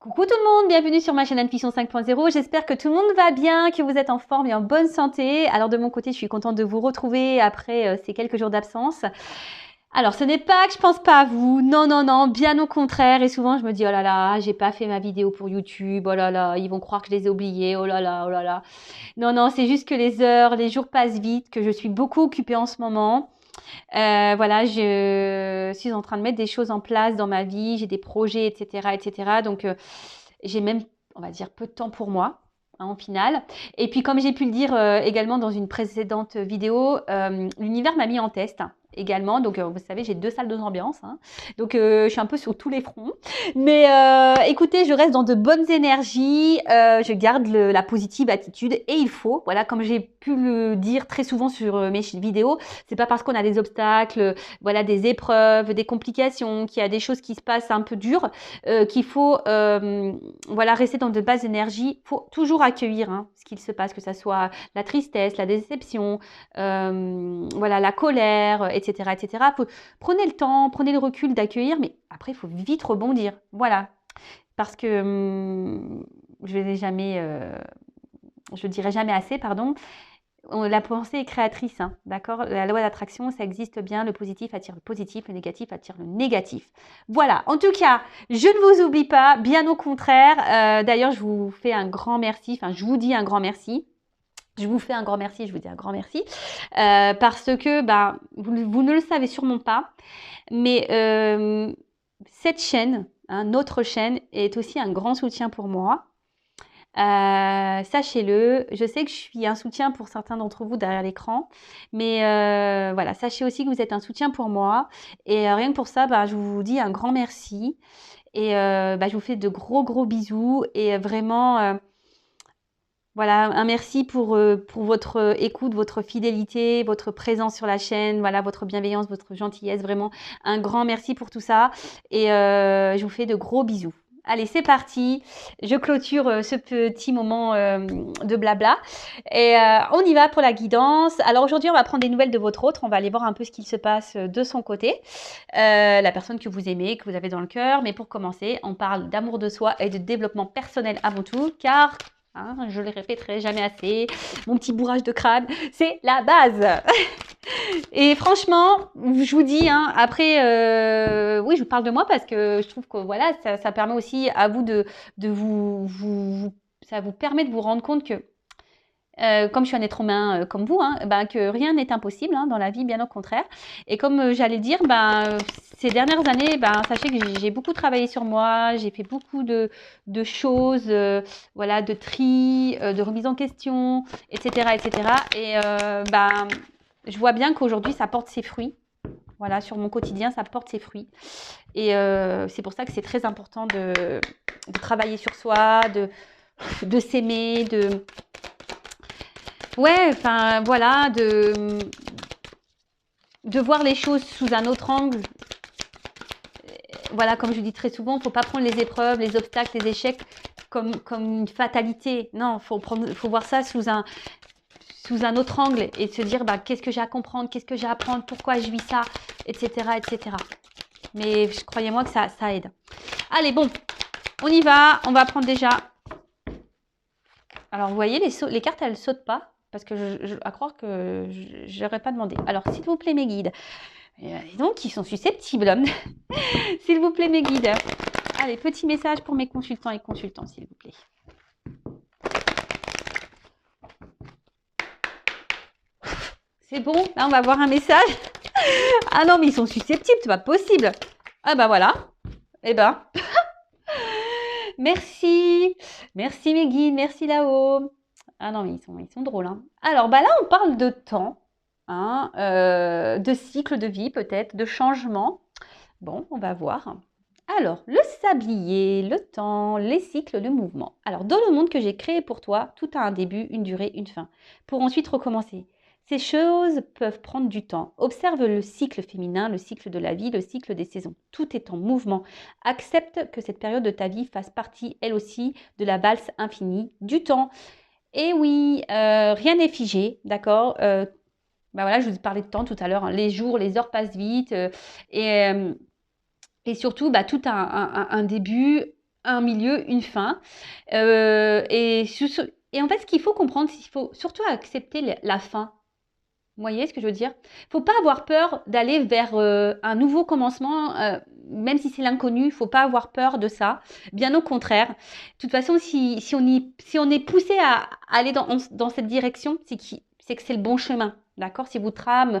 Coucou tout le monde, bienvenue sur ma chaîne Intuition 5.0. J'espère que tout le monde va bien, que vous êtes en forme et en bonne santé. Alors de mon côté, je suis contente de vous retrouver après ces quelques jours d'absence. Alors ce n'est pas que je pense pas à vous, non, non, non, bien au contraire. Et souvent je me dis, oh là là, j'ai pas fait ma vidéo pour YouTube, oh là là, ils vont croire que je les ai oubliés, oh là là, oh là là. Non, non, c'est juste que les heures, les jours passent vite, que je suis beaucoup occupée en ce moment. Voilà, je suis en train de mettre des choses en place dans ma vie, j'ai des projets, etc., etc. Donc, j'ai même, on va dire, peu de temps pour moi, hein, au final. Et puis, comme j'ai pu le dire également dans une précédente vidéo, l'univers m'a mis en test également. Donc, vous savez, j'ai 2 salles de ambiance, hein. Donc, je suis un peu sur tous les fronts. Mais écoutez, je reste dans de bonnes énergies. Je garde la positive attitude et il faut. Voilà, comme j'ai pu le dire très souvent sur mes vidéos, c'est pas parce qu'on a des obstacles, voilà, des épreuves, des complications, qu'il y a des choses qui se passent un peu dures, qu'il faut voilà, rester dans de basses énergies. Il faut toujours accueillir hein, ce qu'il se passe, que ce soit la tristesse, la déception, voilà, la colère, etc. etc. Prenez le temps, prenez le recul d'accueillir, mais après, il faut vite rebondir. Voilà. Parce que je ne dirai jamais assez, pardon. La pensée est créatrice, hein, d'accord? La loi d'attraction, ça existe bien. Le positif attire le positif, le négatif attire le négatif. Voilà. En tout cas, je ne vous oublie pas, bien au contraire. D'ailleurs, je vous fais un grand merci. Enfin, je vous dis un grand merci. Je vous fais un grand merci, je vous dis un grand merci. Parce que vous ne le savez sûrement pas, mais cette chaîne, hein, notre chaîne, est aussi un grand soutien pour moi. Sachez-le, je sais que je suis un soutien pour certains d'entre vous derrière l'écran, mais voilà, sachez aussi que vous êtes un soutien pour moi. Et rien que pour ça, je vous dis un grand merci. Et je vous fais de gros bisous. Et vraiment, voilà, un merci pour votre écoute, votre fidélité, votre présence sur la chaîne, voilà, votre bienveillance, votre gentillesse. Vraiment, un grand merci pour tout ça. Et je vous fais de gros bisous. Allez, c'est parti. Je clôture ce petit moment de blabla. Et on y va pour la guidance. Alors aujourd'hui, on va prendre des nouvelles de votre autre. On va aller voir un peu ce qu'il se passe de son côté. La personne que vous aimez, que vous avez dans le cœur. Mais pour commencer, on parle d'amour de soi et de développement personnel avant tout. Car hein, je le répéterai jamais assez, mon petit bourrage de crâne, c'est la base. Et franchement, je vous dis, hein, après, oui, je vous parle de moi parce que je trouve que voilà, ça permet aussi à vous de ça vous permet de vous rendre compte que comme je suis un être humain comme vous, hein, que rien n'est impossible hein, dans la vie, bien au contraire. Et comme j'allais dire, ces dernières années, sachez que j'ai beaucoup travaillé sur moi, j'ai fait beaucoup de choses, voilà, de tri, de remise en question, etc. etc. Et je vois bien qu'aujourd'hui, ça porte ses fruits. Voilà, sur mon quotidien, ça porte ses fruits. Et c'est pour ça que c'est très important de travailler sur soi, de s'aimer, ouais, enfin voilà, de voir les choses sous un autre angle. Voilà, comme je dis très souvent, il ne faut pas prendre les épreuves, les obstacles, les échecs comme une fatalité. Non, faut voir ça sous un autre angle et se dire qu'est-ce que j'ai à comprendre, qu'est-ce que j'ai à apprendre, pourquoi je vis ça, etc. etc. Mais croyez-moi que ça aide. Allez, bon, on y va. On va prendre déjà. Alors, vous voyez, les cartes, elles ne sautent pas. Parce que à croire que je n'aurais pas demandé. Alors, s'il vous plaît, mes guides. Et donc, ils sont susceptibles. S'il vous plaît, mes guides. Allez, petit message pour mes consultants et consultants, s'il vous plaît. C'est bon, là, on va voir un message. Ah non, mais ils sont susceptibles, c'est pas possible. Ah voilà. Eh ben. Merci. Merci, mes guides. Merci, là-haut. Ah non, mais ils sont drôles. Hein. Alors, là, on parle de temps, hein, de cycle de vie peut-être, de changement. Bon, on va voir. Alors, le sablier, le temps, les cycles de mouvement. Alors, dans le monde que j'ai créé pour toi, tout a un début, une durée, une fin, pour ensuite recommencer. Ces choses peuvent prendre du temps. Observe le cycle féminin, le cycle de la vie, le cycle des saisons. Tout est en mouvement. Accepte que cette période de ta vie fasse partie, elle aussi, de la valse infinie du temps. Et oui, rien n'est figé, d'accord voilà, je vous parlais de temps tout à l'heure. Hein. Les jours, les heures passent vite. Et surtout, tout a un début, un milieu, une fin. Et en fait, ce qu'il faut comprendre, c'est qu'il faut surtout accepter la fin. Vous voyez ce que je veux dire? Il ne faut pas avoir peur d'aller vers un nouveau commencement, même si c'est l'inconnu, il ne faut pas avoir peur de ça. Bien au contraire. De toute façon, si on est poussé à aller dans cette direction, c'est que c'est le bon chemin. D'accord? Si votre âme,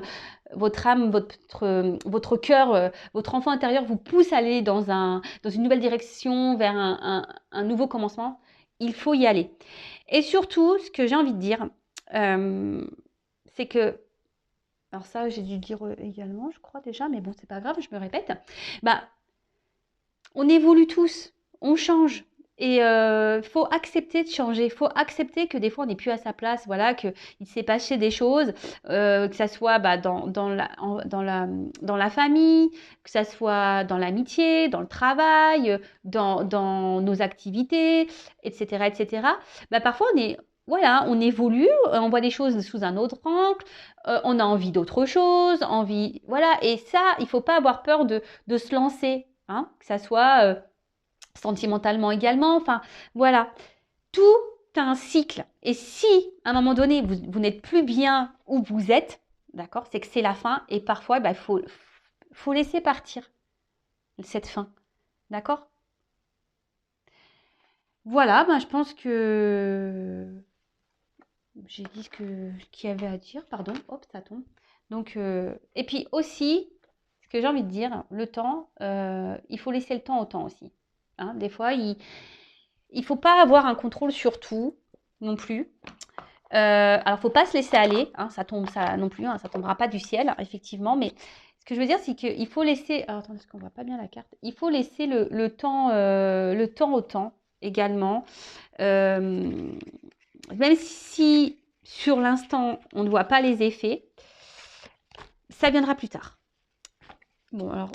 votre cœur, votre enfant intérieur vous pousse à aller dans une nouvelle direction, vers un nouveau commencement, il faut y aller. Et surtout, ce que j'ai envie de dire, c'est que alors ça, j'ai dû le dire également, je crois déjà, mais bon, c'est pas grave, je me répète. Bah, on évolue tous, on change. Et faut accepter de changer, faut accepter que des fois on n'est plus à sa place, voilà, qu'il s'est passé des choses, que ça soit dans la famille, que ça soit dans l'amitié, dans le travail, dans nos activités, etc., etc. Bah, parfois voilà, on évolue, on voit les choses sous un autre angle, on a envie d'autre chose, voilà, et ça, il faut pas avoir peur de se lancer, hein, que ça soit sentimentalement également, enfin, voilà. Tout a un cycle. Et si, à un moment donné, vous n'êtes plus bien où vous êtes, d'accord, c'est que c'est la fin, et parfois, il faut laisser partir cette fin, d'accord? Voilà, je pense que j'ai dit qu'il y avait à dire, pardon, hop, ça tombe. Donc, et puis aussi, ce que j'ai envie de dire, le temps, il faut laisser le temps au temps aussi. Hein, des fois, il ne faut pas avoir un contrôle sur tout non plus. Alors, il ne faut pas se laisser aller, hein, ça tombe, ça non plus, hein, ça tombera pas du ciel, effectivement. Mais ce que je veux dire, c'est qu'il faut laisser. Alors, attendez, parce qu'on voit pas bien la carte. Il faut laisser le temps au temps également. Euh, Même si sur l'instant, on ne voit pas les effets, ça viendra plus tard. Bon, alors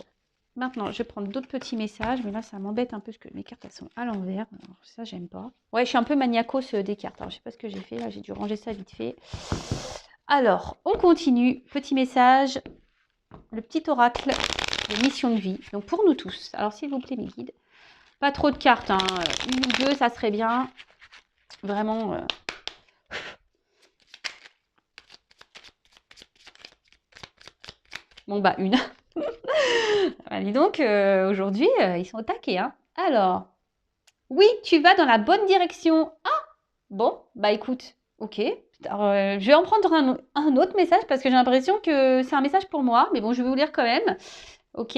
maintenant, je vais prendre d'autres petits messages, mais là, ça m'embête un peu parce que mes cartes, elles sont à l'envers. Alors, ça, j'aime pas. Ouais, je suis un peu maniacos des cartes. Alors, je sais pas ce que j'ai fait. Là, j'ai dû ranger ça vite fait. Alors, on continue. Petit message. Le petit oracle de mission de vie. Donc, pour nous tous. Alors, s'il vous plaît, mes guides. Pas trop de cartes, hein. Une ou deux, ça serait bien. Vraiment. Bon, une. Dis donc, aujourd'hui, ils sont au taquet, hein. Alors, oui, tu vas dans la bonne direction. Ah, bon, écoute, ok. Alors, je vais en prendre un autre message parce que j'ai l'impression que c'est un message pour moi, mais bon, je vais vous lire quand même. Ok.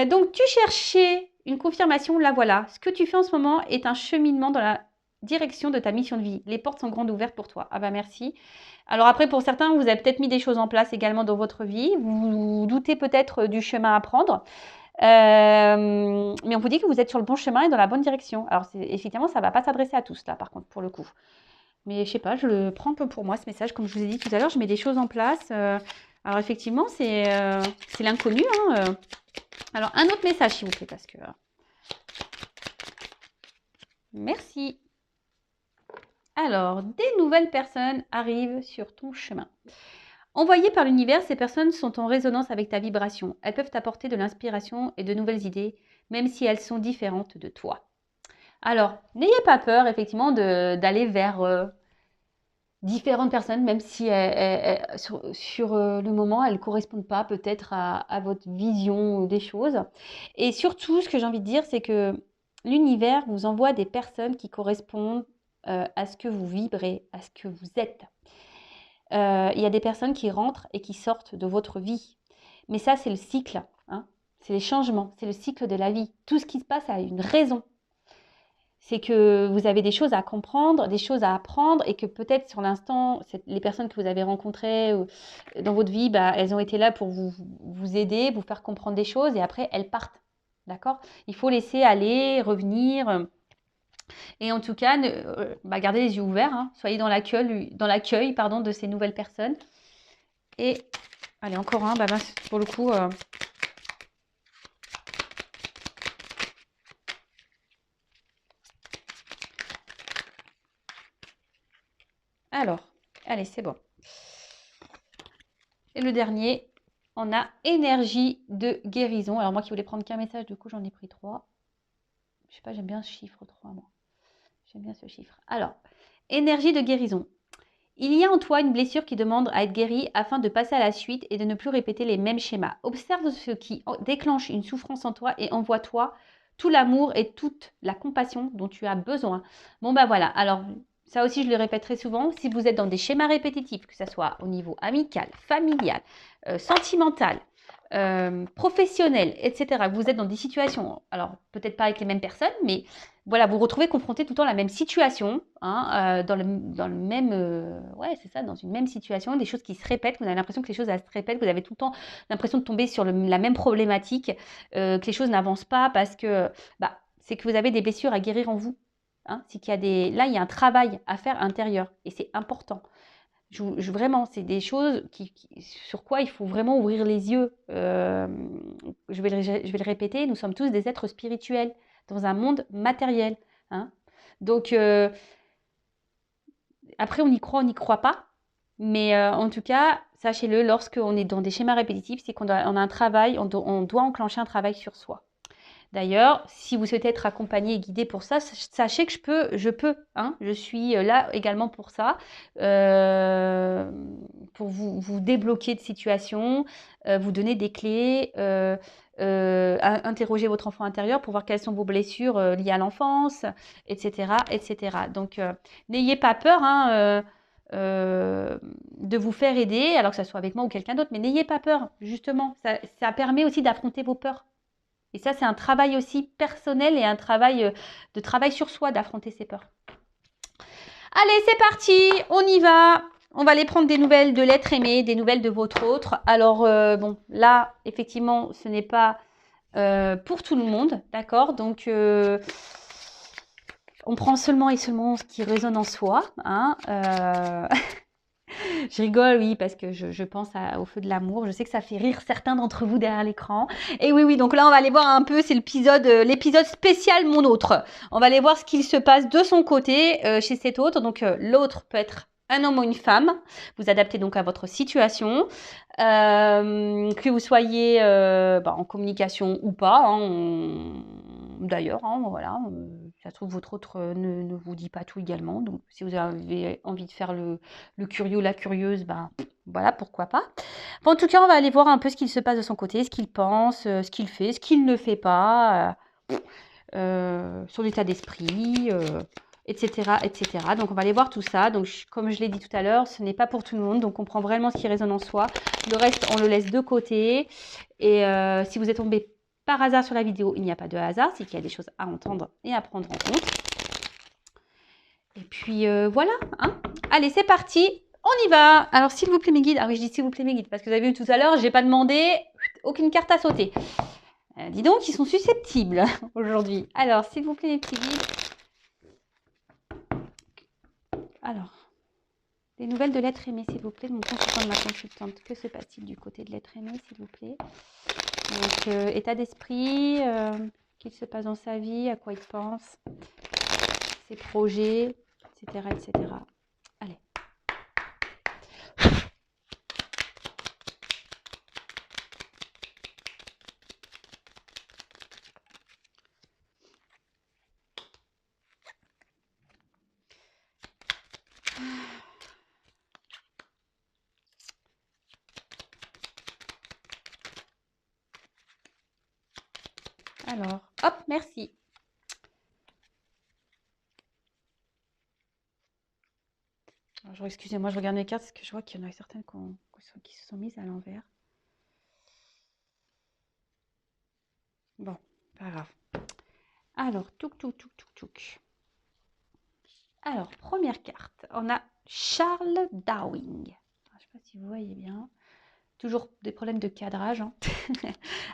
Donc, tu cherchais une confirmation, la voilà. Ce que tu fais en ce moment est un cheminement dans la direction de ta mission de vie. Les portes sont grandes ouvertes pour toi. Ah merci. Alors après, pour certains, vous avez peut-être mis des choses en place également dans votre vie. Vous doutez peut-être du chemin à prendre. Mais on vous dit que vous êtes sur le bon chemin et dans la bonne direction. Alors, effectivement, ça ne va pas s'adresser à tous, là, par contre, pour le coup. Mais je sais pas, je le prends un peu pour moi, ce message. Comme je vous ai dit tout à l'heure, je mets des choses en place. Alors, effectivement, c'est l'inconnu. Hein. Alors, un autre message, s'il vous plaît, parce que... Merci. Alors, des nouvelles personnes arrivent sur ton chemin. Envoyées par l'univers, ces personnes sont en résonance avec ta vibration. Elles peuvent t'apporter de l'inspiration et de nouvelles idées, même si elles sont différentes de toi. Alors, n'ayez pas peur, effectivement, d'aller vers différentes personnes, même si sur le moment, elles ne correspondent pas peut-être à votre vision des choses. Et surtout, ce que j'ai envie de dire, c'est que l'univers vous envoie des personnes qui correspondent à ce que vous vibrez, à ce que vous êtes. Il y a des personnes qui rentrent et qui sortent de votre vie. Mais ça, c'est le cycle. Hein. C'est les changements, c'est le cycle de la vie. Tout ce qui se passe a une raison. C'est que vous avez des choses à comprendre, des choses à apprendre et que peut-être sur l'instant, les personnes que vous avez rencontrées dans votre vie, elles ont été là pour vous aider, vous faire comprendre des choses et après, elles partent. D'accord? Il faut laisser aller, revenir. Et en tout cas, gardez les yeux ouverts. Hein. Soyez dans l'accueil de ces nouvelles personnes. Et, allez, encore un. Pour le coup... Alors, allez, c'est bon. Et le dernier, on a énergie de guérison. Alors moi qui voulais prendre qu'un message, du coup j'en ai pris 3. Je sais pas, j'aime bien ce chiffre 3, moi. J'aime bien ce chiffre. Alors, énergie de guérison. Il y a en toi une blessure qui demande à être guérie afin de passer à la suite et de ne plus répéter les mêmes schémas. Observe ce qui déclenche une souffrance en toi et envoie-toi tout l'amour et toute la compassion dont tu as besoin. Bon, bah voilà. Alors, ça aussi, je le répéterai souvent. Si vous êtes dans des schémas répétitifs, que ce soit au niveau amical, familial, sentimental, professionnel, etc., vous êtes dans des situations, alors peut-être pas avec les mêmes personnes, mais voilà, vous vous retrouvez confronté tout le temps à la même situation, hein, dans le même, ouais, c'est ça, dans une même situation, des choses qui se répètent, vous avez l'impression que les choses elles se répètent, vous avez tout le temps l'impression de tomber sur la même problématique, que les choses n'avancent pas parce que, bah, c'est que vous avez des blessures à guérir en vous. Hein, c'est qu'il y a là, il y a un travail à faire intérieur et c'est important. Vraiment, c'est des choses sur quoi il faut vraiment ouvrir les yeux. Je vais le répéter, nous sommes tous des êtres spirituels dans un monde matériel. Hein. Donc, après, on y croit, on n'y croit pas. Mais en tout cas, sachez-le, lorsqu'on est dans des schémas répétitifs, c'est qu'on a un travail, on doit enclencher un travail sur soi. D'ailleurs, si vous souhaitez être accompagné et guidé pour ça, sachez que je peux. Hein, je suis là également pour ça, pour vous débloquer de situations, vous donner des clés, interroger votre enfant intérieur pour voir quelles sont vos blessures liées à l'enfance, etc., etc. Donc, n'ayez pas peur de vous faire aider, alors que ce soit avec moi ou quelqu'un d'autre, mais n'ayez pas peur, justement. Ça permet aussi d'affronter vos peurs. Et ça, c'est un travail aussi personnel et un travail de travail sur soi d'affronter ses peurs. Allez, c'est parti, on y va. On va aller prendre des nouvelles de l'être aimé, des nouvelles de votre autre. Alors, bon, là, effectivement, ce n'est pas pour tout le monde, d'accord? Donc, on prend seulement et seulement ce qui résonne en soi. Hein, Je rigole, oui, parce que je pense au feu de l'amour. Je sais que ça fait rire certains d'entre vous derrière l'écran. Et oui, oui, donc là, on va aller voir un peu, c'est l'épisode spécial Mon autre. On va aller voir ce qu'il se passe de son côté chez cet autre. Donc, l'autre peut être un homme ou une femme. Vous adaptez donc à votre situation. Que vous soyez en communication ou pas. Hein, d'ailleurs, hein, voilà. Ça se trouve, votre autre ne vous dit pas tout également. Donc, si vous avez envie de faire le curieux, la curieuse, ben voilà, pourquoi pas. Bon, en tout cas, on va aller voir un peu ce qu'il se passe de son côté, ce qu'il pense, ce qu'il fait, ce qu'il ne fait pas, son état d'esprit, etc., etc. Donc, on va aller voir tout ça. Donc, comme je l'ai dit tout à l'heure, ce n'est pas pour tout le monde. Donc, on prend vraiment ce qui résonne en soi. Le reste, on le laisse de côté. Et si vous êtes tombé par hasard sur la vidéo, il n'y a pas de hasard, c'est qu'il y a des choses à entendre et à prendre en compte. Et puis voilà, hein. Allez, c'est parti, on y va. Alors, s'il vous plaît, mes guides. Ah oui, je dis s'il vous plaît, mes guides, parce que vous avez vu tout à l'heure, je n'ai pas demandé aucune carte à sauter. Dis donc, ils sont susceptibles aujourd'hui. Alors, s'il vous plaît, les petits guides. Alors, des nouvelles de l'être aimé, s'il vous plaît, de mon consultant, de ma consultante. Que se passe-t-il du côté de l'être aimé, s'il vous plaît? Donc, état d'esprit, qu'il se passe dans sa vie, à quoi il pense, ses projets, etc., etc. Allez. Alors, hop, merci. Alors, excusez-moi, je regarde mes cartes parce que je vois qu'il y en a certaines qui se sont mises à l'envers. Bon, pas grave. Alors, touk. Alors, première carte, on a Charles Darwin. Je ne sais pas si vous voyez bien. Toujours des problèmes de cadrage. Hein.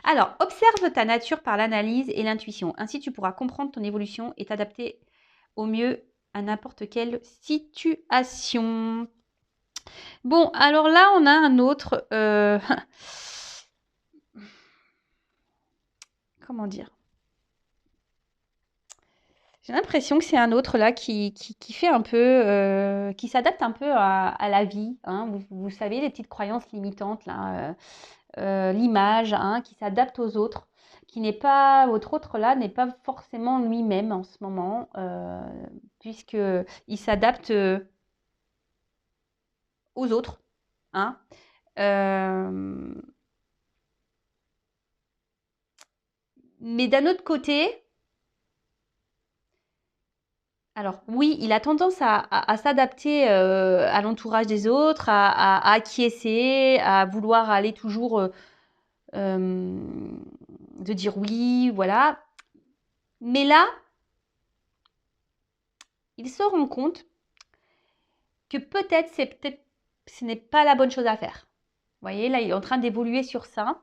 Alors, observe ta nature par l'analyse et l'intuition. Ainsi, tu pourras comprendre ton évolution et t'adapter au mieux à n'importe quelle situation. Bon, alors là, on a un autre... Comment dire? J'ai l'impression que c'est un autre là qui fait un peu... qui s'adapte un peu à la vie. Hein. Vous savez, les petites croyances limitantes, là, l'image, hein, qui s'adapte aux autres, qui n'est pas, votre autre là, n'est pas forcément lui-même en ce moment, puisqu'il s'adapte aux autres. Hein. Mais d'un autre côté, alors oui, il a tendance à s'adapter à l'entourage des autres, à acquiescer, à vouloir aller toujours de dire oui, voilà. Mais là, il se rend compte que peut-être ce n'est pas la bonne chose à faire. Vous voyez, là, il est en train d'évoluer sur ça.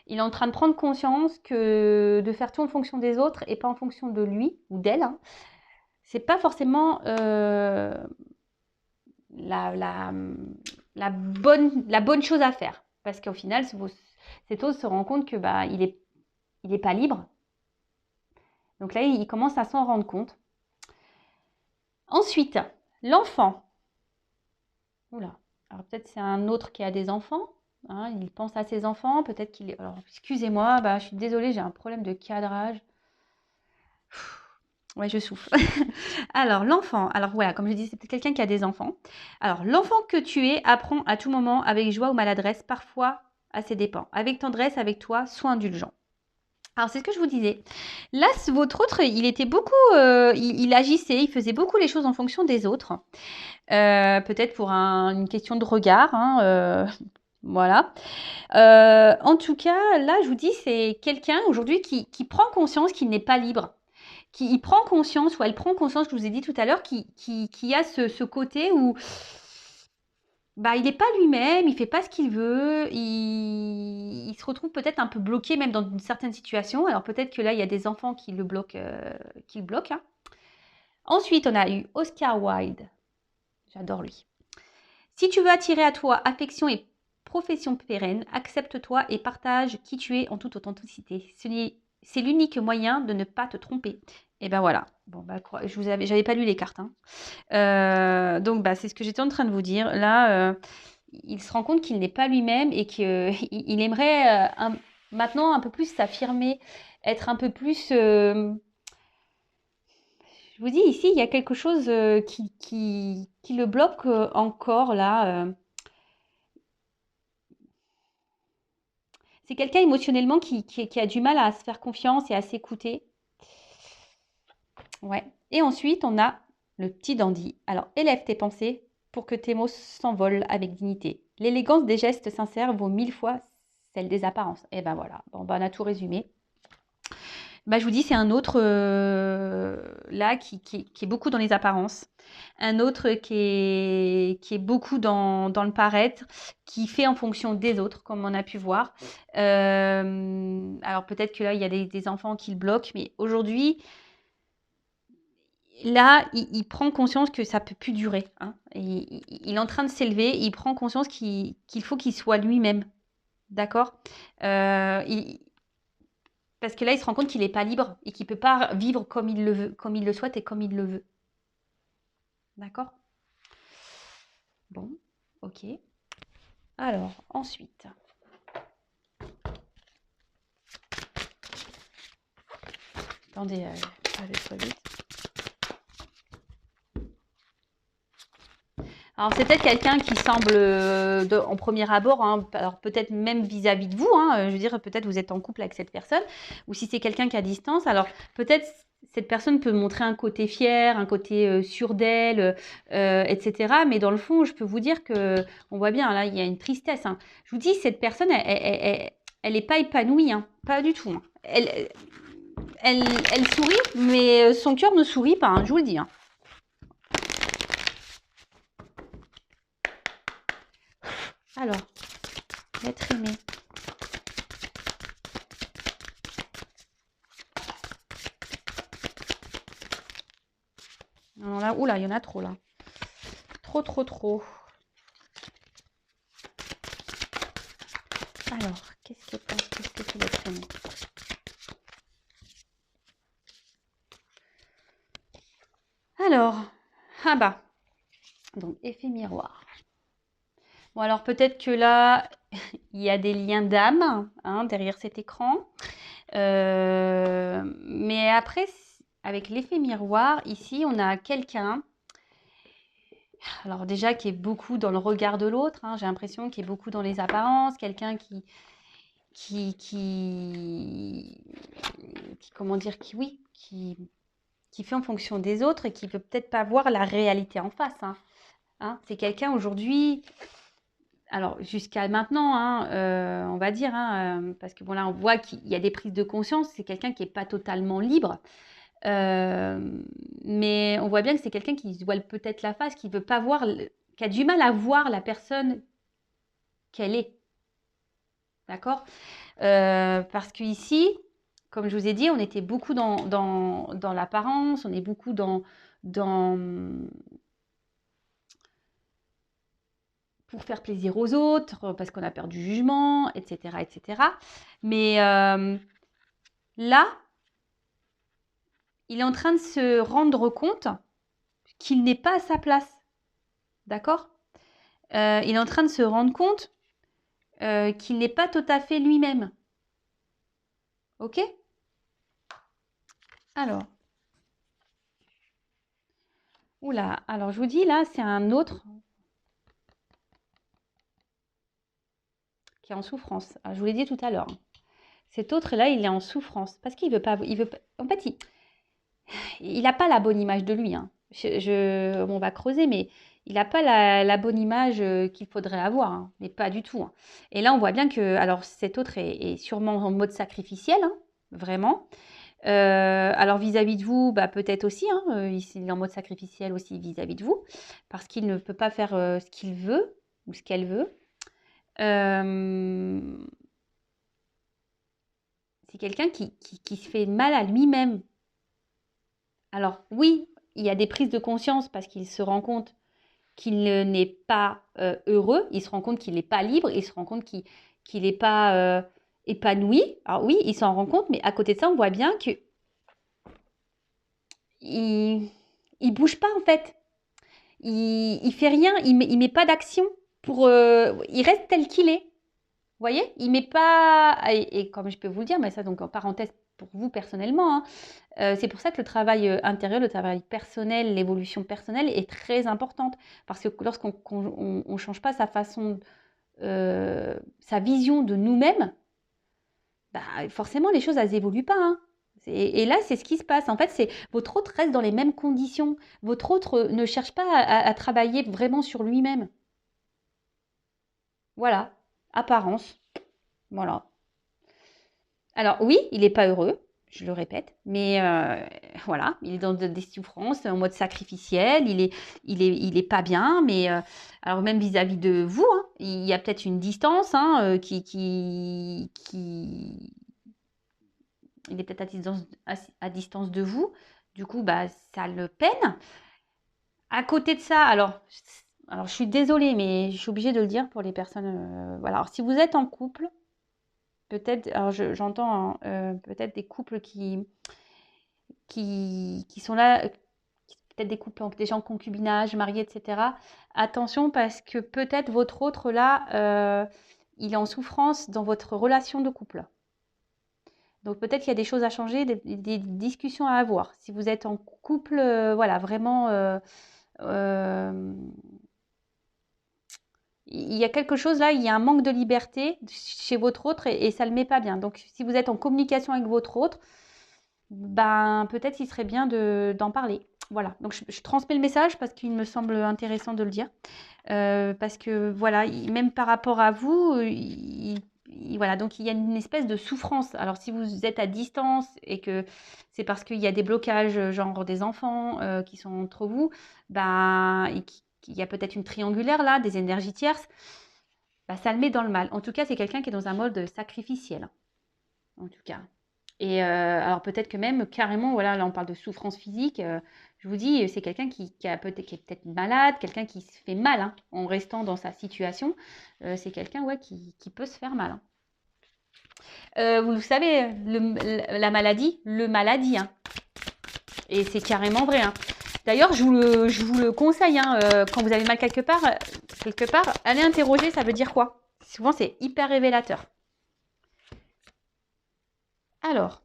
Il est en train de prendre conscience que de faire tout en fonction des autres et pas en fonction de lui ou d'elle, hein, c'est pas forcément la, la bonne chose à faire. Parce qu'au final, cet autre se rend compte que bah, il est pas libre. Donc là, il commence à s'en rendre compte. Ensuite, l'enfant. Oula. Alors peut-être c'est un autre qui a des enfants. Hein, il pense à ses enfants. Peut-être qu'il est... Alors, excusez-moi, bah, je suis désolée, j'ai un problème de cadrage. Ouais, je souffle. Alors, l'enfant. Alors, voilà, comme je dis, c'est peut-être quelqu'un qui a des enfants. Alors, l'enfant que tu es apprend à tout moment avec joie ou maladresse, parfois à ses dépens. Avec tendresse, avec toi, sois indulgent. Alors, c'est ce que je vous disais. Là, votre autre, il était beaucoup, il agissait, il faisait beaucoup les choses en fonction des autres. Peut-être pour une question de regard, hein, voilà. En tout cas, là, je vous dis, c'est quelqu'un aujourd'hui qui prend conscience qu'il n'est pas libre. Qui prend conscience, ou elle prend conscience, je vous ai dit tout à l'heure, qui a ce côté où bah, il n'est pas lui-même, il fait pas ce qu'il veut, il se retrouve peut-être un peu bloqué même dans une certaine situation. Alors peut-être que là, il y a des enfants qui le bloquent, hein. Ensuite, on a eu Oscar Wilde. J'adore lui. Si tu veux attirer à toi affection et profession pérenne, accepte-toi et partage qui tu es en toute authenticité. C'est l'unique moyen de ne pas te tromper. Et ben voilà. Bon, bah, j'avais pas lu les cartes. Hein. Donc, bah, c'est ce que j'étais en train de vous dire. Là, il se rend compte qu'il n'est pas lui-même et qu'il aimerait maintenant un peu plus s'affirmer, être un peu plus. Je vous dis, ici, il y a quelque chose qui le bloque encore là. C'est quelqu'un émotionnellement qui a du mal à se faire confiance et à s'écouter. Ouais. Et ensuite, on a le petit dandy. Alors, élève tes pensées pour que tes mots s'envolent avec dignité. L'élégance des gestes sincères vaut 1000 fois celle des apparences. Et ben voilà, bon, ben, on a tout résumé. Bah, je vous dis, c'est un autre là qui est beaucoup dans les apparences. Un autre qui est beaucoup dans le paraître, qui fait en fonction des autres, comme on a pu voir. Alors peut-être que là, il y a des enfants qui le bloquent, mais aujourd'hui, là, il prend conscience que ça peut plus durer. Hein. Il est en train de s'élever, il prend conscience qu'il faut qu'il soit lui-même. D'accord. Parce que là, il se rend compte qu'il n'est pas libre et qu'il ne peut pas vivre comme il le veut, comme il le souhaite et comme il le veut. D'accord? Bon, ok. Alors, ensuite. Attendez, je vais trop vite. Alors, c'est peut-être quelqu'un qui semble, en premier abord, hein, alors peut-être même vis-à-vis de vous, hein, je veux dire, peut-être vous êtes en couple avec cette personne, ou si c'est quelqu'un qui est à distance, alors peut-être cette personne peut montrer un côté fier, un côté sûr d'elle, etc. Mais dans le fond, je peux vous dire que, on voit bien, là, il y a une tristesse. Hein. Je vous dis, cette personne, elle n'est pas épanouie, hein, pas du tout. Hein. Elle sourit, mais son cœur ne sourit pas, hein, je vous le dis. Hein. Alors, l'être aimé. Oula, il y en a trop là. Trop. Alors, qu'est-ce que c'est l'être aimé? Alors, ah bah, donc effet miroir. Bon, alors peut-être que là, il y a des liens d'âme hein, derrière cet écran. Mais après, avec l'effet miroir, ici, on a quelqu'un, alors déjà qui est beaucoup dans le regard de l'autre, hein, j'ai l'impression qu'il est beaucoup dans les apparences, quelqu'un qui, comment dire, qui fait en fonction des autres et qui veut peut-être pas voir la réalité en face, hein. Hein, c'est quelqu'un aujourd'hui, alors jusqu'à maintenant, hein, on va dire, hein, parce que bon là on voit qu'il y a des prises de conscience, c'est quelqu'un qui n'est pas totalement libre, mais on voit bien que c'est quelqu'un qui se voile peut-être la face, qui veut pas voir, qui a du mal à voir la personne qu'elle est, d'accord? Parce que ici, comme je vous ai dit, on était beaucoup dans l'apparence, on est beaucoup dans pour faire plaisir aux autres, parce qu'on a peur du jugement, etc., etc. Mais là, il est en train de se rendre compte qu'il n'est pas à sa place, d'accord? Il est en train de se rendre compte qu'il n'est pas tout à fait lui-même, ok? Alors, oula, alors je vous dis là, c'est un autre qui est en souffrance. Alors, je vous l'ai dit tout à l'heure. Cet autre-là, il est en souffrance parce qu'il veut pas. En fait, il n'a pas la bonne image de lui, hein. On va creuser, mais il n'a pas la bonne image qu'il faudrait avoir, hein, mais pas du tout, hein. Et là, on voit bien que, alors cet autre est sûrement en mode sacrificiel, hein, vraiment. Alors vis-à-vis de vous, bah, peut-être aussi, hein, il est en mode sacrificiel aussi vis-à-vis de vous, parce qu'il ne peut pas faire ce qu'il veut ou ce qu'elle veut. C'est quelqu'un qui se fait mal à lui-même. Alors oui, il y a des prises de conscience parce qu'il se rend compte qu'il n'est pas heureux, il se rend compte qu'il n'est pas libre, il se rend compte qu'il n'est pas épanoui. Alors oui, il s'en rend compte, mais à côté de ça, on voit bien que il bouge pas en fait. Il fait rien, il met pas d'action pour. Il reste tel qu'il est. Vous voyez, il met pas. Et comme je peux vous le dire, mais ça donc en parenthèse pour vous personnellement, hein, c'est pour ça que le travail intérieur, le travail personnel, l'évolution personnelle est très importante. Parce que lorsqu'on ne change pas sa façon, sa vision de nous-mêmes, bah, forcément les choses elles évoluent pas, hein. Et là, c'est ce qui se passe. En fait, c'est votre autre reste dans les mêmes conditions. Votre autre ne cherche pas à travailler vraiment sur lui-même. Voilà, apparence. Voilà. Alors oui, il n'est pas heureux, je le répète, mais voilà, il est dans des souffrances, en mode sacrificiel, il est pas bien, mais alors même vis-à-vis de vous, hein, il y a peut-être une distance, hein, il est peut-être à distance de vous, du coup, bah, ça le peine. À côté de ça, alors je suis désolée, mais je suis obligée de le dire pour les personnes, voilà. Alors si vous êtes en couple, peut-être, alors j'entends hein, peut-être des couples qui sont là, peut-être des couples, des gens en concubinage, mariés, etc. Attention parce que peut-être votre autre là, il est en souffrance dans votre relation de couple. Donc peut-être qu'il y a des choses à changer, des discussions à avoir. Si vous êtes en couple, voilà, vraiment, il y a quelque chose là, il y a un manque de liberté chez votre autre et ça ne le met pas bien. Donc si vous êtes en communication avec votre autre, ben peut-être il serait bien d'en parler. Voilà, donc je transmets le message parce qu'il me semble intéressant de le dire. Parce que voilà, même par rapport à vous, voilà, donc il y a une espèce de souffrance. Alors si vous êtes à distance et que c'est parce qu'il y a des blocages, genre des enfants qui sont entre vous, ben il y a peut-être une triangulaire là, des énergies tierces, bah, ça le met dans le mal. En tout cas, c'est quelqu'un qui est dans un mode sacrificiel, en tout cas. Et alors peut-être que même carrément, voilà, là on parle de souffrance physique. Je vous dis, c'est quelqu'un qui est peut-être malade, quelqu'un qui se fait mal hein, en restant dans sa situation. C'est quelqu'un ouais, qui peut se faire mal, hein. Vous le savez, la maladie, le maladie. Hein. Et c'est carrément vrai. Hein. D'ailleurs, je vous le conseille, hein, quand vous avez mal quelque part, allez interroger, ça veut dire quoi? Souvent, c'est hyper révélateur. Alors,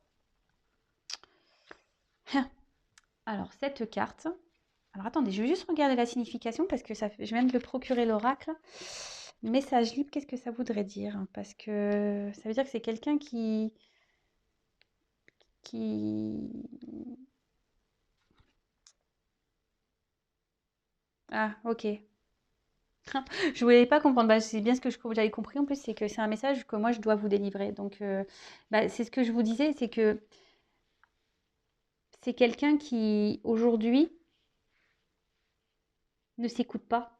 alors cette carte. Alors attendez, je vais juste regarder la signification parce que je viens de le procurer l'oracle. Message libre, qu'est-ce que ça voudrait dire? Parce que ça veut dire que c'est quelqu'un qui... Ah, ok. Je voulais pas comprendre. Bah, c'est bien ce que j'avais compris en plus, c'est que c'est un message que moi je dois vous délivrer. Donc, bah, c'est ce que je vous disais, c'est que c'est quelqu'un qui aujourd'hui ne s'écoute pas.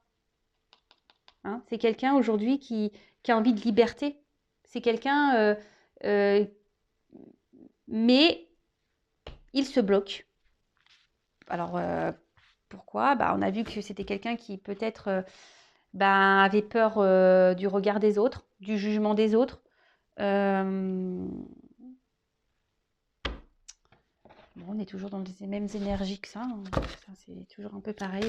Hein. C'est quelqu'un aujourd'hui qui a envie de liberté. C'est quelqu'un, euh, mais il se bloque. Alors, pourquoi? Bah, on a vu que c'était quelqu'un qui peut-être bah, avait peur du regard des autres, du jugement des autres. Euh, Bon, on est toujours dans les mêmes énergies que ça, hein. Ça, c'est toujours un peu pareil.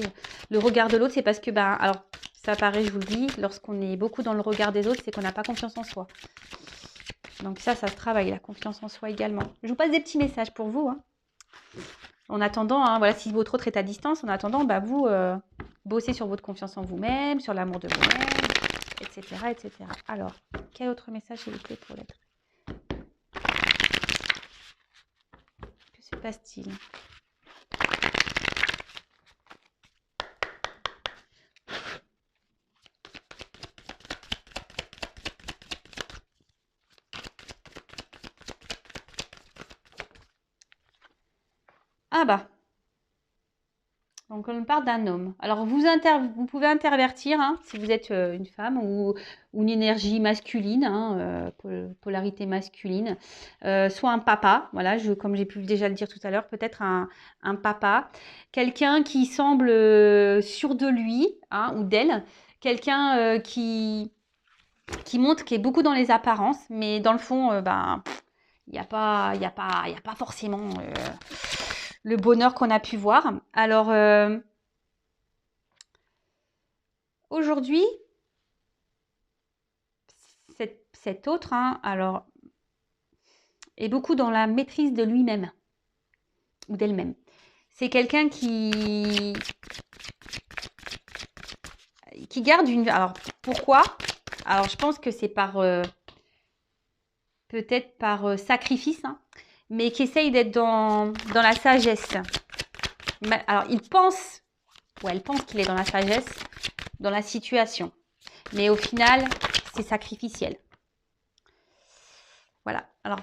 Le regard de l'autre, c'est parce que, ben, alors, ça paraît, je vous le dis, lorsqu'on est beaucoup dans le regard des autres, c'est qu'on n'a pas confiance en soi. Donc ça se travaille, la confiance en soi également. Je vous passe des petits messages pour vous. Hein. En attendant, hein, voilà, si votre autre est à distance, en attendant, bah, vous bossez sur votre confiance en vous-même, sur l'amour de vous-même, etc., etc. Alors, quel autre message s'il vous plaît pour l'être? Que se passe-t-il? Ah bah, donc on parle d'un homme. Alors vous pouvez intervertir hein, si vous êtes une femme ou une énergie masculine, hein, polarité masculine, soit un papa, voilà, comme j'ai pu déjà le dire tout à l'heure, peut-être un papa, quelqu'un qui semble sûr de lui hein, ou d'elle, quelqu'un qui montre, qui est beaucoup dans les apparences, mais dans le fond, ben, il n'y a pas, il y a pas, il y a pas forcément le bonheur qu'on a pu voir. Alors aujourd'hui, cet autre, hein, alors, est beaucoup dans la maîtrise de lui-même ou d'elle-même. C'est quelqu'un qui garde une... Alors, pourquoi? Alors, je pense que c'est par... peut-être par sacrifice, hein, mais qui essaye d'être dans la sagesse. Alors, il pense... Ouais, elle pense qu'il est dans la sagesse, dans la situation. Mais au final, c'est sacrificiel. Voilà. Alors,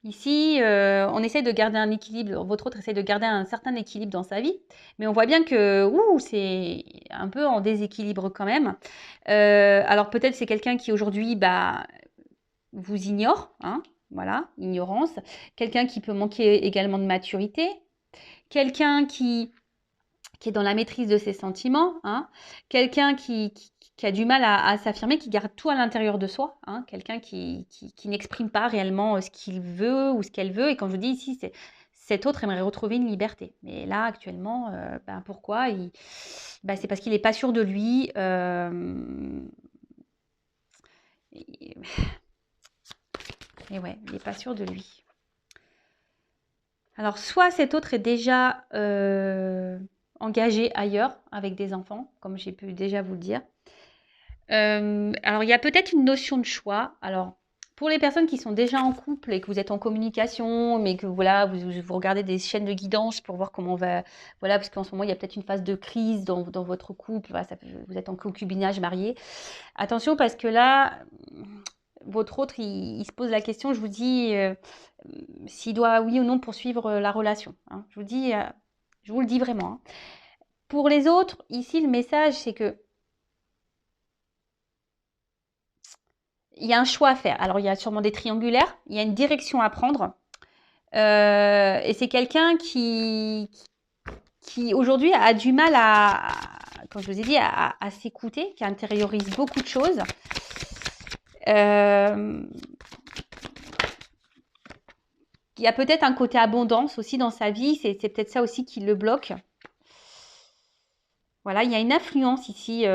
ici, on essaie de garder un équilibre. Votre autre essaie de garder un certain équilibre dans sa vie. Mais on voit bien que c'est un peu en déséquilibre quand même. Alors, peut-être c'est quelqu'un qui aujourd'hui bah, vous ignore. Hein, voilà, ignorance. Quelqu'un qui peut manquer également de maturité. Quelqu'un qui est dans la maîtrise de ses sentiments, hein, quelqu'un qui a du mal à s'affirmer, qui garde tout à l'intérieur de soi, hein, quelqu'un qui n'exprime pas réellement ce qu'il veut ou ce qu'elle veut. Et quand je vous dis ici, cet autre aimerait retrouver une liberté. Mais là, actuellement, ben, pourquoi ben, c'est parce qu'il n'est pas sûr de lui. Et, et ouais, il n'est pas sûr de lui. Alors, soit cet autre est déjà engagé ailleurs avec des enfants, comme j'ai pu déjà vous le dire. Alors, il y a peut-être une notion de choix. Alors, pour les personnes qui sont déjà en couple et que vous êtes en communication, mais que voilà, vous regardez des chaînes de guidance pour voir comment on va. Voilà, parce qu'en ce moment, il y a peut-être une phase de crise dans votre couple. Voilà, vous êtes en concubinage marié. Attention, parce que là, votre autre, il se pose la question, je vous dis, s'il doit, oui ou non, poursuivre la relation. Hein. Je vous le dis vraiment. Hein. Pour les autres, ici, le message, c'est que il y a un choix à faire. Alors, il y a sûrement des triangulaires, il y a une direction à prendre. Et c'est quelqu'un qui aujourd'hui a du mal comme je vous ai dit, à s'écouter, qui intériorise beaucoup de choses. Il y a peut-être un côté abondance aussi dans sa vie, c'est peut-être ça aussi qui le bloque. Voilà, il y a une influence ici.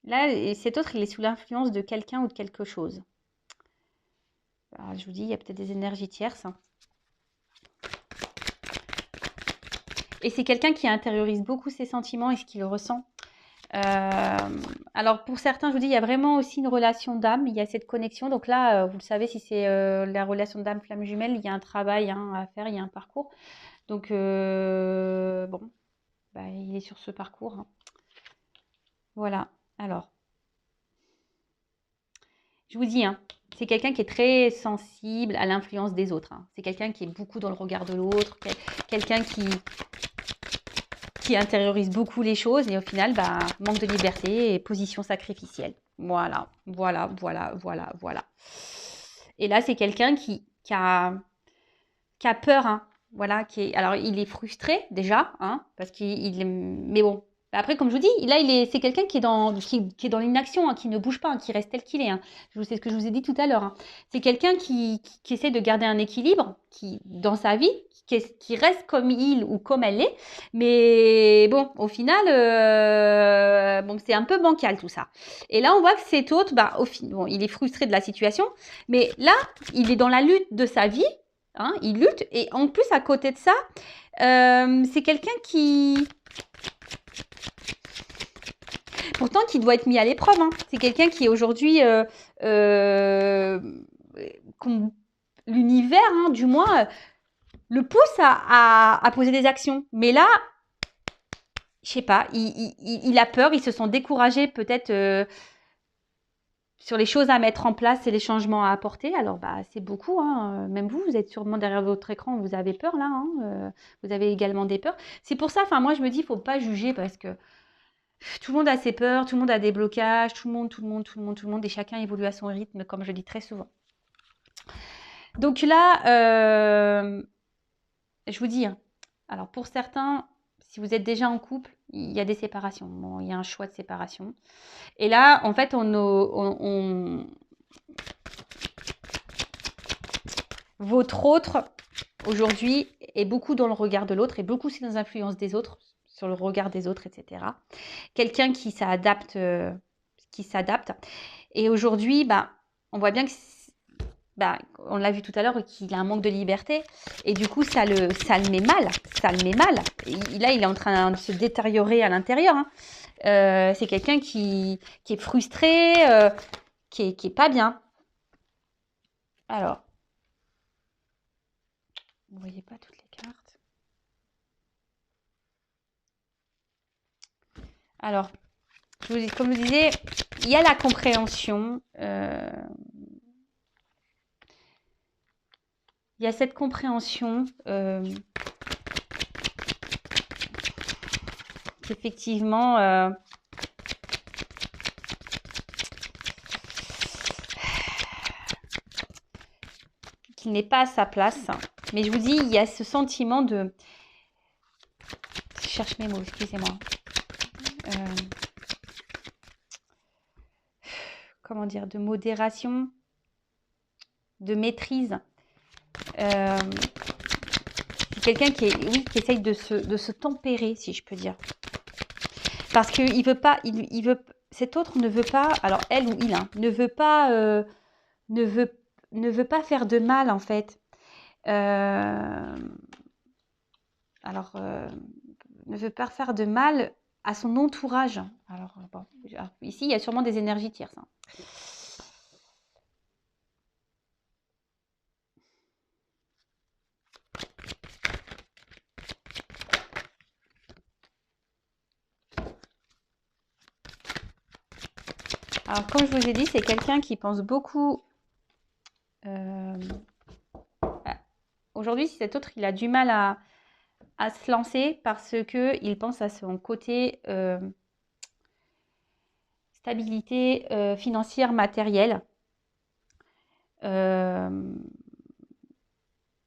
Là, et cet autre, il est sous l'influence de quelqu'un ou de quelque chose. Alors, je vous dis, il y a peut-être des énergies tierces, hein. Et c'est quelqu'un qui intériorise beaucoup ses sentiments et ce qu'il ressent. Alors pour certains, je vous dis, il y a vraiment aussi une relation d'âme, il y a cette connexion. Donc là, vous le savez, si c'est la relation d'âme flamme jumelle, il y a un travail hein, à faire, il y a un parcours. Donc bon, bah, il est sur ce parcours, hein. Voilà. Alors, je vous dis, hein, c'est quelqu'un qui est très sensible à l'influence des autres, hein. C'est quelqu'un qui est beaucoup dans le regard de l'autre, quelqu'un qui intériorise beaucoup les choses et au final, bah, manque de liberté et position sacrificielle. Voilà, voilà, voilà, voilà, voilà. Et là, c'est quelqu'un qui a peur, hein. Voilà, alors il est frustré déjà, hein, parce mais bon. Après, comme je vous dis, là, c'est quelqu'un qui est dans l'inaction, hein, qui ne bouge pas, hein, qui reste tel qu'il est, hein. C'est ce que je vous ai dit tout à l'heure, hein. C'est quelqu'un qui essaie de garder un équilibre dans sa vie, qui reste comme il ou comme elle est. Mais bon, au final, bon, c'est un peu bancal tout ça. Et là, on voit que cet autre, bah, bon, il est frustré de la situation, mais là, il est dans la lutte de sa vie. Hein, il lutte et en plus à côté de ça, c'est quelqu'un pourtant qui doit être mis à l'épreuve, hein. C'est quelqu'un qui aujourd'hui, l'univers, hein, du moins, le pousse à poser des actions. Mais là, je sais pas, il a peur, ils se sont découragés peut-être sur les choses à mettre en place et les changements à apporter. Alors, bah, c'est beaucoup, hein. Même vous êtes sûrement derrière votre écran, vous avez peur là, hein. Vous avez également des peurs. C'est pour ça, enfin, moi, je me dis, il ne faut pas juger parce que tout le monde a ses peurs, tout le monde a des blocages, tout le monde, et chacun évolue à son rythme, comme je dis très souvent. Donc là, je vous dis, hein, alors pour certains, si vous êtes déjà en couple, il y a des séparations. Bon, il y a un choix de séparation. Et là, en fait, votre autre, aujourd'hui, est beaucoup dans le regard de l'autre et beaucoup aussi dans l'influence des autres, sur le regard des autres, etc. Quelqu'un qui s'adapte. Et aujourd'hui, bah, on voit bien que, bah, on l'a vu tout à l'heure, qu'il a un manque de liberté. Et du coup, ça le met mal. Ça le met mal. Et là, il est en train de se détériorer à l'intérieur, hein. C'est quelqu'un qui est frustré, qui est pas bien. Alors, vous ne voyez pas toutes les cartes. Alors, comme je vous disais, il y a la compréhension. Il y a cette compréhension qu'effectivement, qu'il n'est pas à sa place. Mais je vous dis, il y a ce sentiment de... Je cherche mes mots, excusez-moi. Comment dire, de modération, de maîtrise. C'est quelqu'un qui essaye de se tempérer, si je peux dire. Parce qu'il veut pas, cet autre ne veut pas, alors elle ou il, hein, ne veut pas faire de mal en fait. Ne veut pas faire de mal à son entourage. Alors bon, ici il y a sûrement des énergies tierces, hein. Alors, comme je vous ai dit, c'est quelqu'un qui pense beaucoup. Aujourd'hui, si cet autre, il a du mal à se lancer parce qu'il pense à son côté stabilité financière, matérielle. Il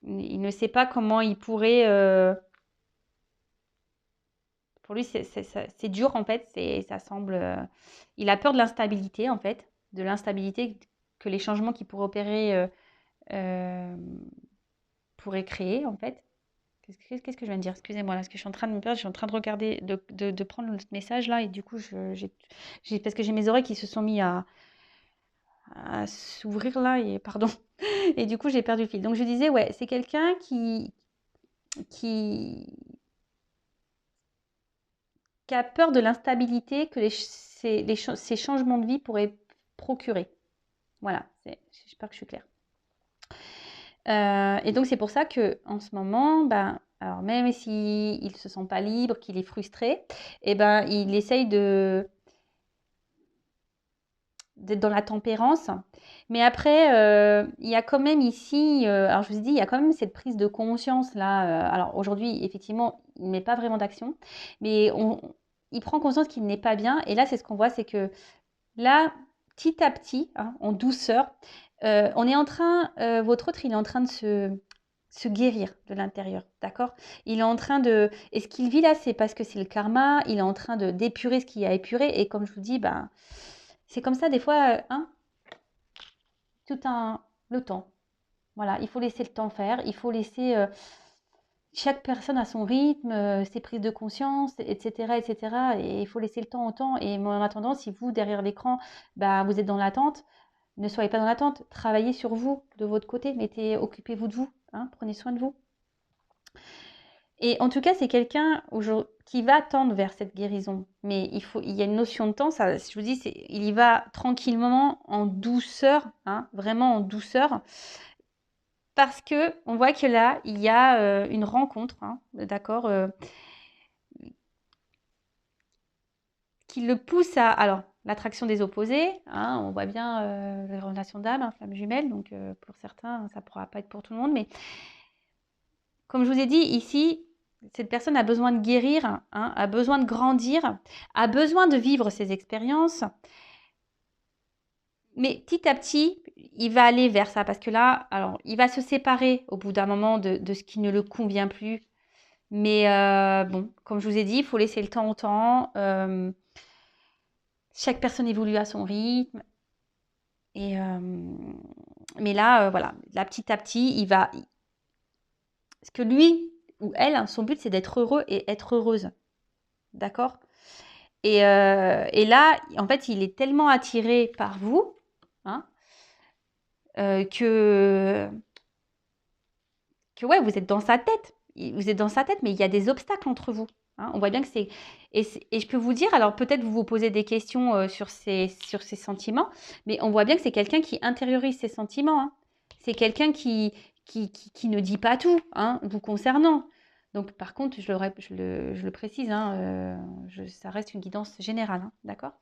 ne sait pas comment il pourrait... pour lui, c'est dur en fait. Ça semble... il a peur de l'instabilité en fait. De l'instabilité que les changements qu'il pourrait opérer pourraient créer en fait. Qu'est-ce que je viens de dire? Excusez-moi, là, parce que je suis en train de me perdre, je suis en train de regarder, de prendre le message là, et du coup, parce que j'ai mes oreilles qui se sont mis à s'ouvrir là, et pardon, et du coup, j'ai perdu le fil. Donc, je disais, ouais, c'est quelqu'un qui, qui a peur de l'instabilité que ces changements de vie pourraient procurer. Voilà, j'espère que je suis claire. Et donc, c'est pour ça que en ce moment, ben, alors même s'il ne se sent pas libre, qu'il est frustré, eh ben, il essaye d'être dans la tempérance. Mais après, il y a quand même ici, alors je vous ai dit, il y a quand même cette prise de conscience là. Alors aujourd'hui, effectivement, il ne met pas vraiment d'action, mais il prend conscience qu'il n'est pas bien. Et là, c'est ce qu'on voit, c'est que là, petit à petit, hein, en douceur, on est en train, votre autre, il est en train de se guérir de l'intérieur, d'accord? Il est en train de... Et ce qu'il vit là, c'est parce que c'est le karma, il est en train d'épurer ce qu'il y a épuré, et comme je vous dis, ben, c'est comme ça des fois, hein, le temps. Voilà, il faut laisser le temps faire, il faut laisser... chaque personne a son rythme, ses prises de conscience, etc., etc. Et il faut laisser le temps au temps. Et en attendant, si vous, derrière l'écran, bah, vous êtes dans l'attente, ne soyez pas dans l'attente. Travaillez sur vous, de votre côté. Occupez-vous de vous. Hein, prenez soin de vous. Et en tout cas, c'est quelqu'un qui va tendre vers cette guérison. Mais il y a une notion de temps. Ça, je vous dis, il y va tranquillement, en douceur, hein, vraiment en douceur. Parce que on voit que là, il y a une rencontre, hein, d'accord, qui le pousse à... Alors, l'attraction des opposés, hein, on voit bien les relations d'âme, hein, flamme jumelle, donc pour certains, ça ne pourra pas être pour tout le monde. Mais comme je vous ai dit, ici, cette personne a besoin de guérir, hein, a besoin de grandir, a besoin de vivre ses expériences. Mais petit à petit, il va aller vers ça, parce que là, alors, il va se séparer au bout d'un moment de ce qui ne le convient plus. Mais bon, comme je vous ai dit, il faut laisser le temps au temps. Chaque personne évolue à son rythme. Et, mais là, voilà, là, petit à petit, il va... Parce que lui ou elle, hein, son but, c'est d'être heureux et être heureuse. D'accord? Et là, en fait, il est tellement attiré par vous, hein, que ouais, vous êtes dans sa tête. Vous êtes dans sa tête, mais il y a des obstacles entre vous. Hein. On voit bien que c'est... Et je peux vous dire, alors peut-être vous vous posez des questions sur ces sentiments, mais on voit bien que c'est quelqu'un qui intériorise ses sentiments. Hein. C'est quelqu'un qui ne dit pas tout, hein, vous concernant. Donc par contre, je le précise, hein, ça reste une guidance générale, hein, d'accord?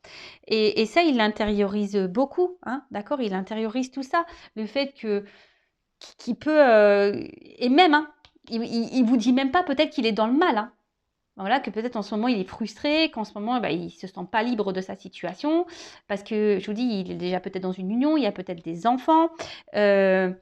Et ça, il l'intériorise beaucoup, hein, d'accord? Il intériorise tout ça. Le fait que qui peut... et même, hein, il vous dit même pas peut-être qu'il est dans le mal. Hein. Voilà, que peut-être en ce moment il est frustré, qu'en ce moment il se sent pas libre de sa situation, parce que je vous dis, il est déjà peut-être dans une union, il y a peut-être des enfants, il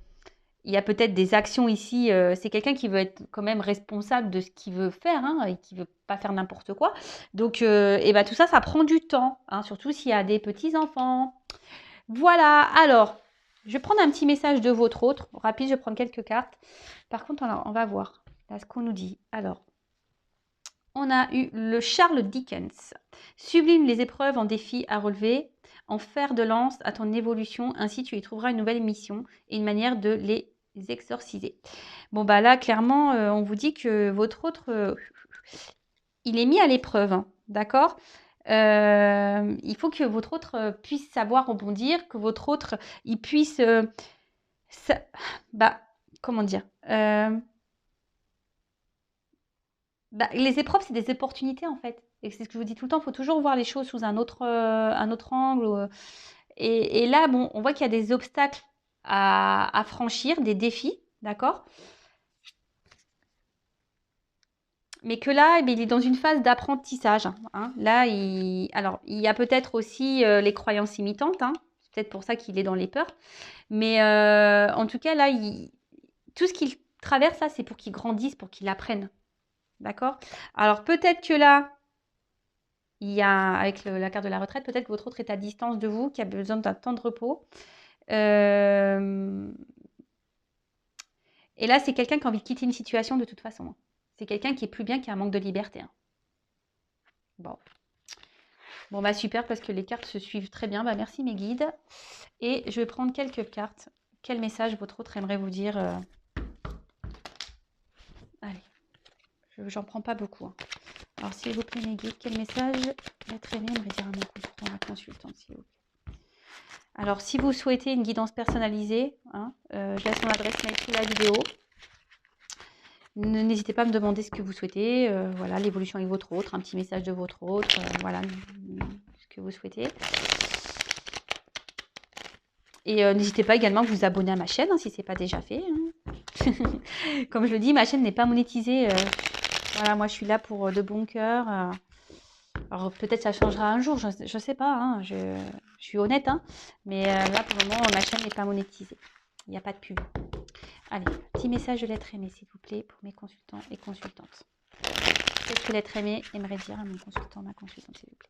y a peut-être des actions ici. C'est quelqu'un qui veut être quand même responsable de ce qu'il veut faire, hein, et qui veut pas faire n'importe quoi. Donc, et ben, tout ça, ça prend du temps, hein, surtout s'il y a des petits-enfants. Voilà, alors, je vais prendre un petit message de votre autre. Rapide, je vais prendre quelques cartes. Par contre, on va voir là, ce qu'on nous dit. Alors, on a eu le Charles Dickens. Sublime les épreuves en défis à relever, en fer de lance à ton évolution, ainsi tu y trouveras une nouvelle mission et une manière de les exorciser. Bon, bah là, clairement, on vous dit que votre autre, il est mis à l'épreuve, hein, d'accord? Il faut que votre autre puisse savoir rebondir, que votre autre, il puisse... bah, comment dire? Bah, les épreuves, c'est des opportunités, en fait. Et c'est ce que je vous dis tout le temps, il faut toujours voir les choses sous un autre angle. Et là, bon, on voit qu'il y a des obstacles à franchir, des défis, d'accord? Mais que là, eh bien, il est dans une phase d'apprentissage. Hein. Là, alors, il y a peut-être aussi les croyances imitantes. Hein. C'est peut-être pour ça qu'il est dans les peurs. Mais en tout cas, là, tout ce qu'il traverse, là, c'est pour qu'il grandisse, pour qu'il apprenne. D'accord? Alors, peut-être que là, il y a, avec la carte de la retraite, peut-être que votre autre est à distance de vous, qui a besoin d'un temps de repos. Et là, c'est quelqu'un qui a envie de quitter une situation de toute façon. C'est quelqu'un qui est plus bien, qui a un manque de liberté. Hein. Bon. Bon, bah super, parce que les cartes se suivent très bien. Bah, merci mes guides. Et je vais prendre quelques cartes. Quel message votre autre aimerait vous dire Allez, j'en prends pas beaucoup. Hein. Alors, s'il vous plaît, mes guides, quel message l'être aimé aimerait dire à mon consultant, ma consultante, s'il vous plaît. Alors, si vous souhaitez une guidance personnalisée, hein, je laisse mon adresse mail sous la vidéo. N'hésitez pas à me demander ce que vous souhaitez. Voilà, l'évolution avec votre autre, un petit message de votre autre. Voilà, ce que vous souhaitez. Et n'hésitez pas également à vous abonner à ma chaîne, hein, si ce n'est pas déjà fait. Hein. Comme je le dis, ma chaîne n'est pas monétisée. Voilà, moi, je suis là pour de bon cœur. Alors, peut-être ça changera un jour, je ne sais pas. Hein, je suis honnête. Hein, mais là, pour le moment, ma chaîne n'est pas monétisée. Il n'y a pas de pub. Allez, petit message de l'être aimé, s'il vous plaît, pour mes consultants et consultantes. Qu'est-ce que l'être aimé aimerait dire à mon consultant, ma consultante, s'il vous plaît.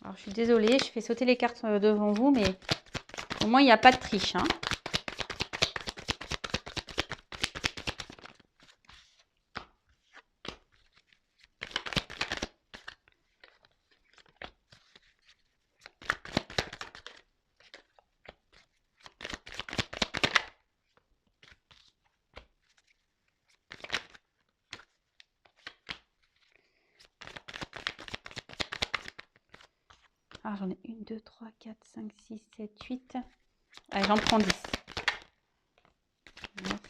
Alors, je suis désolée, je fais sauter les cartes devant vous, mais au moins, il n'y a pas de triche. Hein. Alors, j'en ai 1, 2, 3, 4, 5, 6, 7, 8. Allez, j'en prends 10. 9,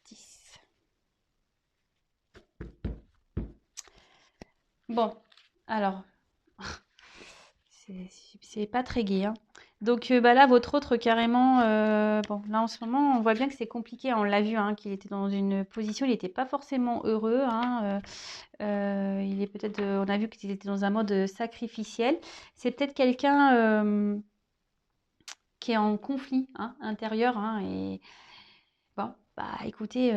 10. Bon, alors, c'est pas très gai. Hein. Donc, bah là, votre autre, carrément, bon, là, en ce moment, on voit bien que c'est compliqué. On l'a vu, hein, qu'il était dans une position, il n'était pas forcément heureux. Hein, il est peut-être, on a vu qu'il était dans un mode sacrificiel. C'est peut-être quelqu'un qui est en conflit hein, intérieur. Hein, et bon, bah écoutez,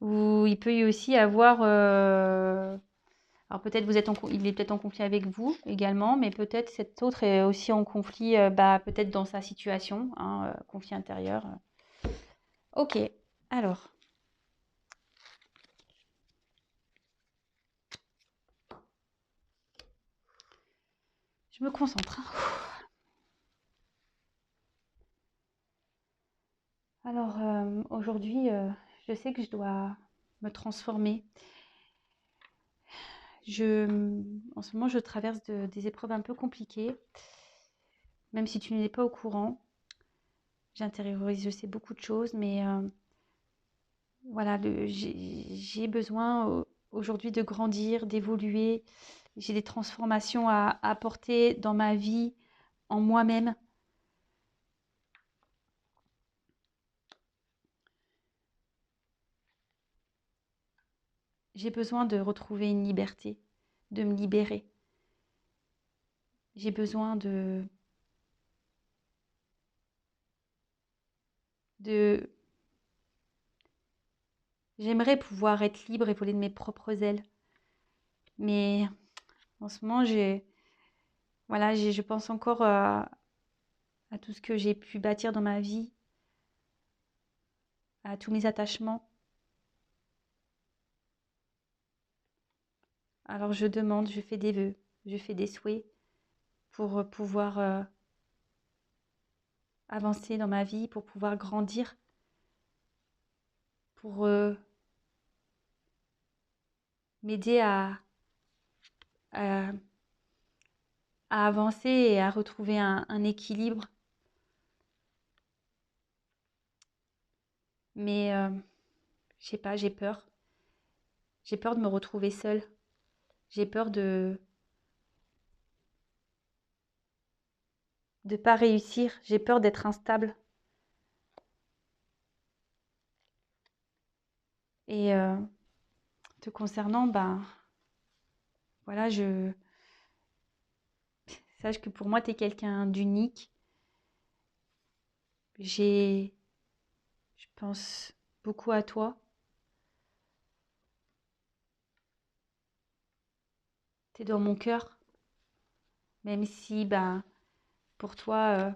ou il peut y aussi avoir. Alors peut-être il est peut-être en conflit avec vous également, mais peut-être cet autre est aussi en conflit, bah, peut-être dans sa situation, hein, conflit intérieur. Ok, alors. Je me concentre. Hein. Alors aujourd'hui, je sais que je dois me transformer. En ce moment, je traverse des épreuves un peu compliquées, même si tu n'es pas au courant. J'intériorise, je sais beaucoup de choses, mais voilà, j'ai besoin aujourd'hui de grandir, d'évoluer. J'ai des transformations à apporter dans ma vie, en moi-même. J'ai besoin de retrouver une liberté, de me libérer. J'ai besoin de... J'aimerais pouvoir être libre et voler de mes propres ailes. Mais en ce moment, voilà, je pense encore à tout ce que j'ai pu bâtir dans ma vie, à tous mes attachements. Alors je demande, je fais des vœux, je fais des souhaits pour pouvoir avancer dans ma vie, pour pouvoir grandir, pour m'aider à, à avancer et à retrouver un équilibre. Mais je sais pas, j'ai peur. J'ai peur de me retrouver seule. J'ai peur de pas réussir. J'ai peur d'être instable. Et te concernant, ben voilà, sache que pour moi, tu es quelqu'un d'unique. Je pense beaucoup à toi. Tu es dans mon cœur, même si, ben, pour toi,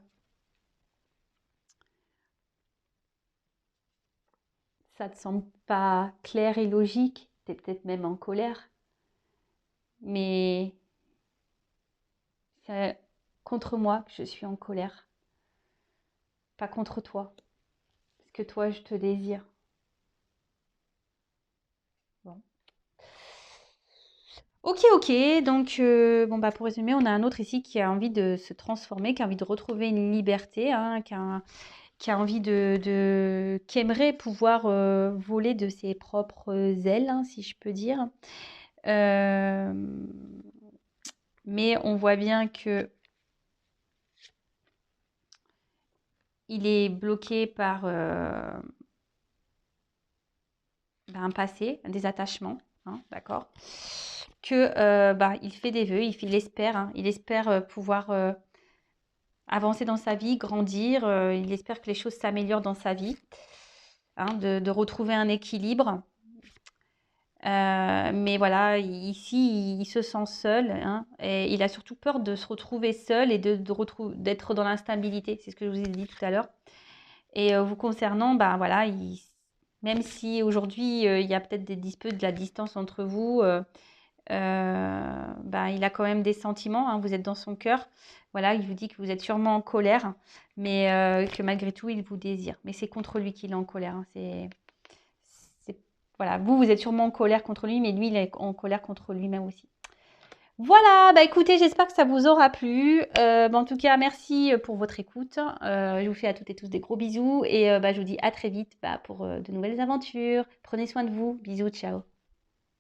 ça te semble pas clair et logique. Tu es peut-être même en colère, mais c'est contre moi que je suis en colère, pas contre toi, parce que toi, je te désire. Bon. Ok, ok. Donc, bon, bah, pour résumer, on a un autre ici qui a envie de se transformer, qui a envie de retrouver une liberté, hein, qui a envie qui aimerait pouvoir voler de ses propres ailes, hein, si je peux dire. Euh, mais on voit bien que il est bloqué par un passé, des attachements, hein, d'accord? Que bah, il fait des vœux, il espère, hein, il espère pouvoir avancer dans sa vie, grandir, il espère que les choses s'améliorent dans sa vie, hein, de retrouver un équilibre. Mais voilà, ici, il se sent seul, hein, et il a surtout peur de se retrouver seul et d'être dans l'instabilité. C'est ce que je vous ai dit tout à l'heure. Et vous concernant, ben voilà, même si aujourd'hui il y a peut-être des disputes, de la distance entre vous, ben, il a quand même des sentiments, hein, vous êtes dans son cœur. Voilà, il vous dit que vous êtes sûrement en colère, mais que malgré tout, il vous désire. Mais c'est contre lui qu'il est en colère, hein, voilà, vous êtes sûrement en colère contre lui, mais lui, il est en colère contre lui-même aussi. Voilà, bah écoutez, j'espère que ça vous aura plu. Bah, en tout cas, merci pour votre écoute. Je vous fais à toutes et tous des gros bisous et bah, je vous dis à très vite bah, pour de nouvelles aventures. Prenez soin de vous. Bisous, ciao.